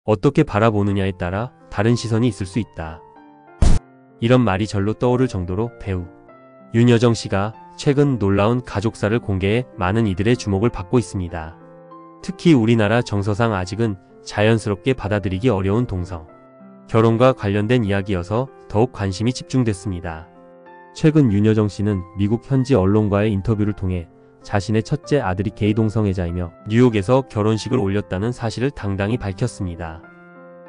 어떻게 바라보느냐에 따라 다른 시선이 있을 수 있다. 이런 말이 절로 떠오를 정도로 배우 윤여정 씨가 최근 놀라운 가족사를 공개해 많은 이들의 주목을 받고 있습니다. 특히 우리나라 정서상 아직은 자연스럽게 받아들이기 어려운 동성 결혼과 관련된 이야기여서 더욱 관심이 집중됐습니다. 최근 윤여정 씨는 미국 현지 언론과의 인터뷰를 통해 자신의 첫째 아들이 게이 동성애자이며 뉴욕에서 결혼식을 올렸다는 사실을 당당히 밝혔습니다.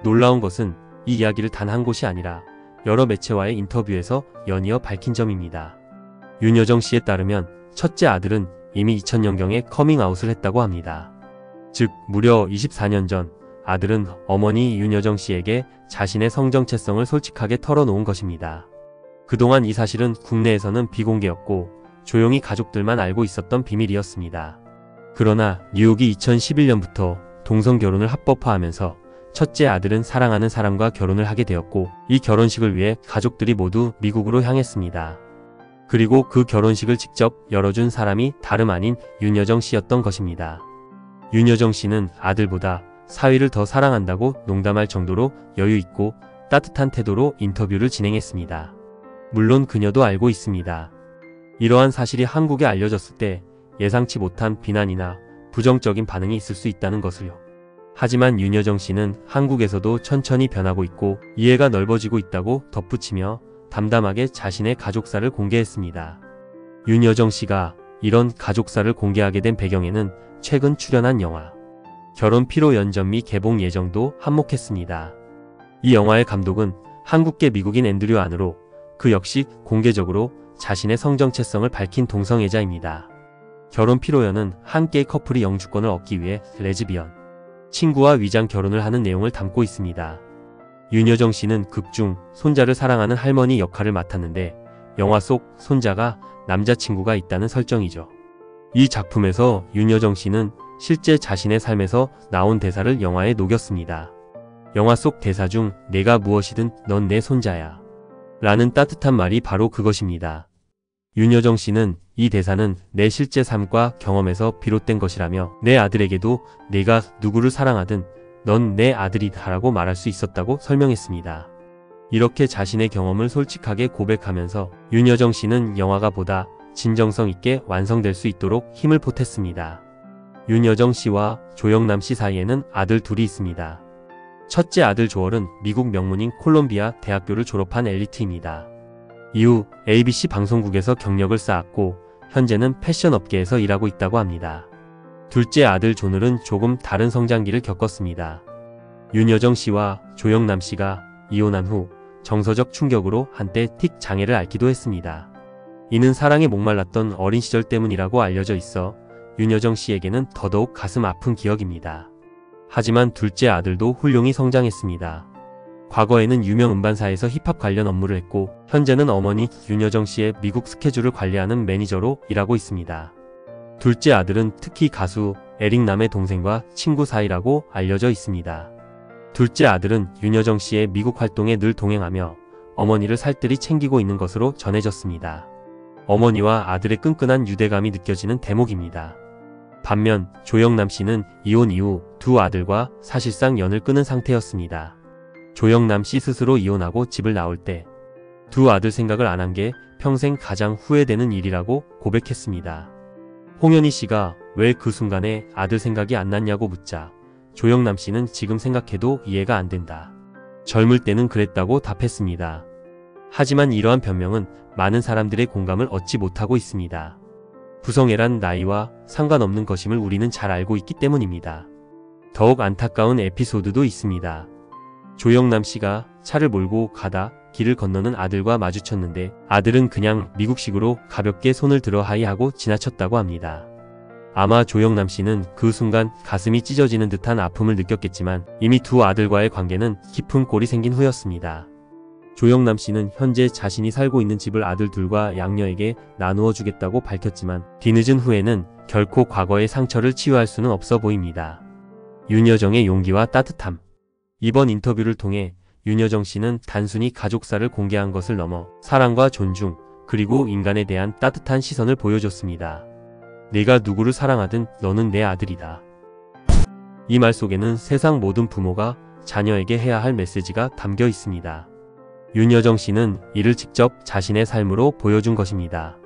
놀라운 것은 이 이야기를 단 한 곳이 아니라 여러 매체와의 인터뷰에서 연이어 밝힌 점입니다. 윤여정 씨에 따르면 첫째 아들은 이미 2000년경에 커밍아웃을 했다고 합니다. 즉 무려 24년 전 아들은 어머니 윤여정 씨에게 자신의 성정체성을 솔직하게 털어놓은 것입니다. 그동안 이 사실은 국내에서는 비공개였고 조용히 가족들만 알고 있었던 비밀이었습니다. 그러나 뉴욕이 2011년부터 동성결혼을 합법화하면서 첫째 아들은 사랑하는 사람과 결혼을 하게 되었고 이 결혼식을 위해 가족들이 모두 미국으로 향했습니다. 그리고 그 결혼식을 직접 열어준 사람이 다름 아닌 윤여정 씨였던 것입니다. 윤여정 씨는 아들보다 사위를 더 사랑한다고 농담할 정도로 여유있고 따뜻한 태도로 인터뷰를 진행했습니다. 물론 그녀도 알고 있습니다. 이러한 사실이 한국에 알려졌을 때 예상치 못한 비난이나 부정적인 반응이 있을 수 있다는 것을요. 하지만 윤여정 씨는 한국에서도 천천히 변하고 있고 이해가 넓어지고 있다고 덧붙이며 담담하게 자신의 가족사를 공개했습니다. 윤여정 씨가 이런 가족사를 공개하게 된 배경에는 최근 출연한 영화 결혼 피로 연전미 개봉 예정도 한몫했습니다. 이 영화의 감독은 한국계 미국인 앤드류 안으로 그 역시 공개적으로 자신의 성정체성을 밝힌 동성애자입니다. 결혼 피로연은 한 게이 커플이 영주권을 얻기 위해 레즈비언 친구와 위장 결혼을 하는 내용을 담고 있습니다. 윤여정 씨는 극중 손자를 사랑하는 할머니 역할을 맡았는데 영화 속 손자가 남자친구가 있다는 설정이죠. 이 작품에서 윤여정 씨는 실제 자신의 삶에서 나온 대사를 영화에 녹였습니다. 영화 속 대사 중 내가 무엇이든 넌 내 손자야 라는 따뜻한 말이 바로 그것입니다. 윤여정 씨는 이 대사는 내 실제 삶과 경험에서 비롯된 것이라며 내 아들에게도 내가 누구를 사랑하든 넌 내 아들이다 라고 말할 수 있었다고 설명했습니다. 이렇게 자신의 경험을 솔직하게 고백하면서 윤여정 씨는 영화가 보다 진정성 있게 완성될 수 있도록 힘을 보탰습니다. 윤여정 씨와 조영남 씨 사이에는 아들 둘이 있습니다. 첫째 아들 조얼은 미국 명문인 콜롬비아 대학교를 졸업한 엘리트입니다. 이후 ABC 방송국에서 경력을 쌓았고 현재는 패션 업계에서 일하고 있다고 합니다. 둘째 아들 조늘은 조금 다른 성장기를 겪었습니다. 윤여정 씨와 조영남 씨가 이혼한 후 정서적 충격으로 한때 틱 장애를 앓기도 했습니다. 이는 사랑에 목말랐던 어린 시절 때문이라고 알려져 있어 윤여정 씨에게는 더더욱 가슴 아픈 기억입니다. 하지만 둘째 아들도 훌륭히 성장했습니다. 과거에는 유명 음반사에서 힙합 관련 업무를 했고 현재는 어머니 윤여정 씨의 미국 스케줄을 관리하는 매니저로 일하고 있습니다. 둘째 아들은 특히 가수 에릭남의 동생과 친구 사이라고 알려져 있습니다. 둘째 아들은 윤여정 씨의 미국 활동에 늘 동행하며 어머니를 살뜰히 챙기고 있는 것으로 전해졌습니다. 어머니와 아들의 끈끈한 유대감이 느껴지는 대목입니다. 반면 조영남 씨는 이혼 이후 두 아들과 사실상 연을 끊은 상태였습니다. 조영남 씨 스스로 이혼하고 집을 나올 때 두 아들 생각을 안 한 게 평생 가장 후회되는 일이라고 고백했습니다. 홍현희 씨가 왜 그 순간에 아들 생각이 안 났냐고 묻자 조영남 씨는 지금 생각해도 이해가 안 된다. 젊을 때는 그랬다고 답했습니다. 하지만 이러한 변명은 많은 사람들의 공감을 얻지 못하고 있습니다. 부성애란 나이와 상관없는 것임을 우리는 잘 알고 있기 때문입니다. 더욱 안타까운 에피소드도 있습니다. 조영남 씨가 차를 몰고 가다 길을 건너는 아들과 마주쳤는데 아들은 그냥 미국식으로 가볍게 손을 들어 하이하고 지나쳤다고 합니다. 아마 조영남 씨는 그 순간 가슴이 찢어지는 듯한 아픔을 느꼈겠지만 이미 두 아들과의 관계는 깊은 골이 생긴 후였습니다. 조영남 씨는 현재 자신이 살고 있는 집을 아들 둘과 양녀에게 나누어 주겠다고 밝혔지만 뒤늦은 후에는 결코 과거의 상처를 치유할 수는 없어 보입니다. 윤여정의 용기와 따뜻함. 이번 인터뷰를 통해 윤여정 씨는 단순히 가족사를 공개한 것을 넘어 사랑과 존중, 그리고 인간에 대한 따뜻한 시선을 보여줬습니다. 내가 누구를 사랑하든 너는 내 아들이다. 이 말 속에는 세상 모든 부모가 자녀에게 해야 할 메시지가 담겨 있습니다. 윤여정 씨는 이를 직접 자신의 삶으로 보여준 것입니다.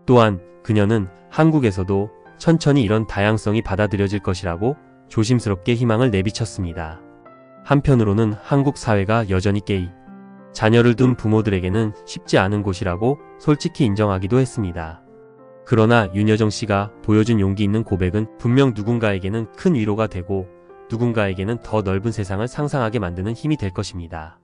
또한 그녀는 한국에서도 천천히 이런 다양성이 받아들여질 것이라고 조심스럽게 희망을 내비쳤습니다. 한편으로는 한국 사회가 여전히 게이, 자녀를 둔 부모들에게는 쉽지 않은 곳이라고 솔직히 인정하기도 했습니다. 그러나 윤여정 씨가 보여준 용기 있는 고백은 분명 누군가에게는 큰 위로가 되고 누군가에게는 더 넓은 세상을 상상하게 만드는 힘이 될 것입니다.